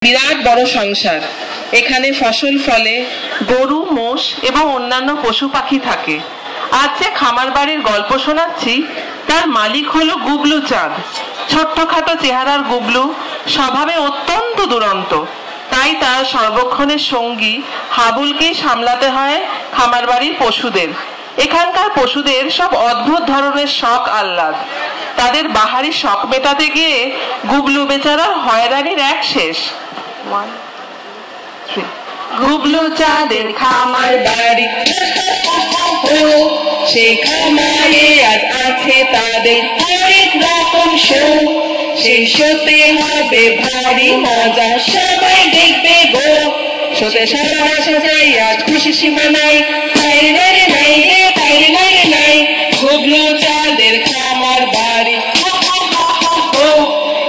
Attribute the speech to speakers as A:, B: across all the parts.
A: বিরাট বড় সংসার। এখানে ফসল ফলে, গরু, মোষ এবং অন্যান্য পশু পাখি থাকে। আজ যে খামার বাড়ির গল্প শোনাচ্ছি তার মালিক হলো গুবলু চাঁদ। ছোট্টখাটো চেহারার গুবলু স্বভাবে অত্যন্ত দুরন্ত, তাই তার সর্বক্ষণের সঙ্গী হাবুলকেই সামলাতে হয় খামার বাড়ির পশুদের। এখানকার পশুদের সব অদ্ভুত ধরনের শখ আহ্লাদ। তাদের বাহারি শখ মেটাতে গিয়ে গুবলু বেচারার হয়রানির এক শেষ। গুবলু চাঁদের খামার বাড়ি, সেই খামারে আজ আছে তাদের হরেক রকম শো। সেই শোতে হবে ভারী মজা, সবাই দেখবে গো। শোতে সবার আসা যাই, আজ খুশি সীমা নাই। তাইরে নাই নাই রে, তাইরে নাই নাই। গুবলু চাঁদের খামার বাড়ি,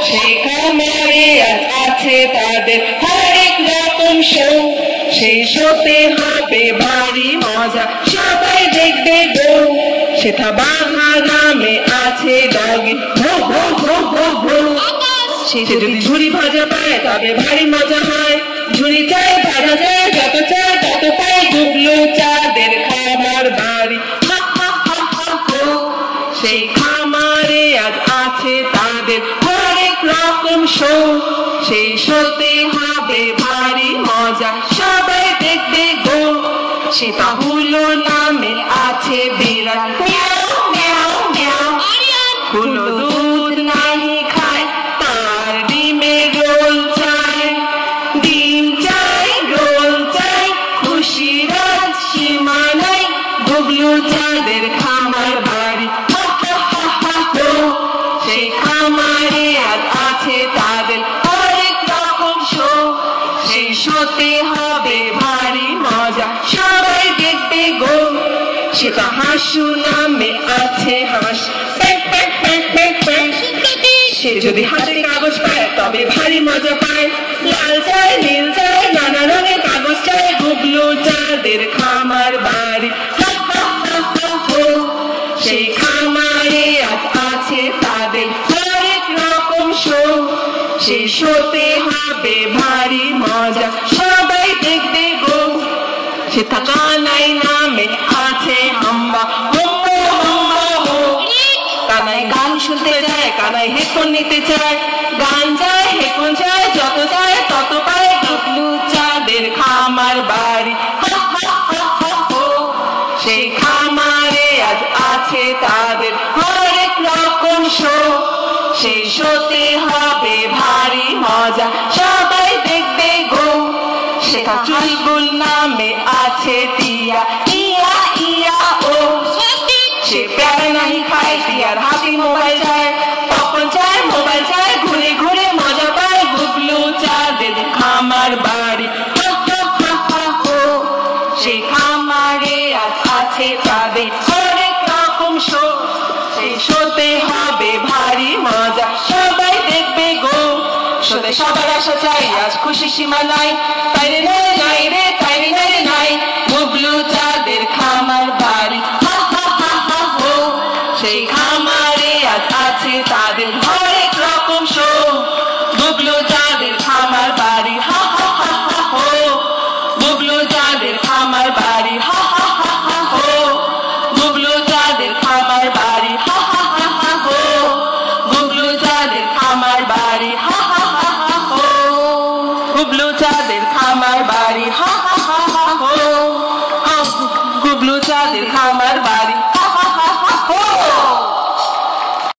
A: সেই খামারে আজ আছে তাদের হরেক রকম শো। সেই শোতে হবে ভারী মজা, সবাই দেখবে গো। সেটা বাঘা গ্রামে আছে ডগি, সে যদি ঝুড়ি ভাজা পায় তবে ভারী মজা হয়। ঝুড়ি চাই, ভাজা যায়, যত চায় তত পায়। গুবলু চাঁদের খামার বাড়ি, সেই খামারে আজ আছে তাদের হরেক রকম শো। সেই শোতে হবে ভারী মজা, সবাই দেখবে গো। সেটা হুলো নামে আছে বিরাট, হুলো দুধ নাহি খায়, তার ডিমের রোল চাই। ডিম চাই, রোল চাই, খুশির আজ সীমা নাই। গুবলু চাঁদের খামার বাড়ি, সেই খামারে আজ আছে তাদের হরেক রকম শো। সেই শোতে হবে ভারী মজা, সবাই দেখবে গো। সেটা হাসু নামে আছে হাঁস, সে যদি হাতে কাগজ পায় তবে ভারী মজা পায়। লাল চাই, নীল চাই, নানা রঙের কাগজ চাই। গুবলু চাঁদের খামার বাড়ি, সেই খামারে আজ আছে তাদের হরেক রকম শো। সেই শোতে হবে ভারী মজা, সবাই দেখবে গো। সেটা কানাই নামে আছে হাম্বা, কানাই গান শুনতে চায়, কানাই হেডফোন নিতে চায়। গান চায়, হেডফোন চায়, যত চায় তত পায়। গুবলু চাঁদের খামার বাড়ি, সেই খামারে আজ আছে তাদের হরেক রকম শো। সেই শোতে হবে ভারী মজা, সবাই দেখবে গো। সেটা চুলবুল নামে আছে টিয়া, ইয়া ইয়া ও। সে প্যারা নাহি খায়, টিয়ার হাতে মোবাইল চায়। তখন চায়, মোবাইল চায়, ঘুরে ঘুরে মজা পায়। গুবলু চাঁদের খামার বাড়ি, সেই খামারে আজ আছে তাদের হরেক রকম শো। সেই শোতে হবে ভারী মজা, সবাই দেখবে গো। শোতে সবার আশা চাই, আজ খুশি সীমা নাই। তাইরে নাই নাই রে, তাইরে নাই নাই। গুবলু চাঁদের খামার বাড়ি, সেই খামারে আজ আছে তাদের হরেক রকম শো। গুবলু চাঁদের খামার বাড়ি, গুবলু চাঁদের খামার বাড়ি, গুবলু চাঁদের খামার বাড়ি, গুবলু চাঁদের খামার বাড়ি, গুবলু চাঁদের খামার বাড়ি, গুবলু চাঁদের খামার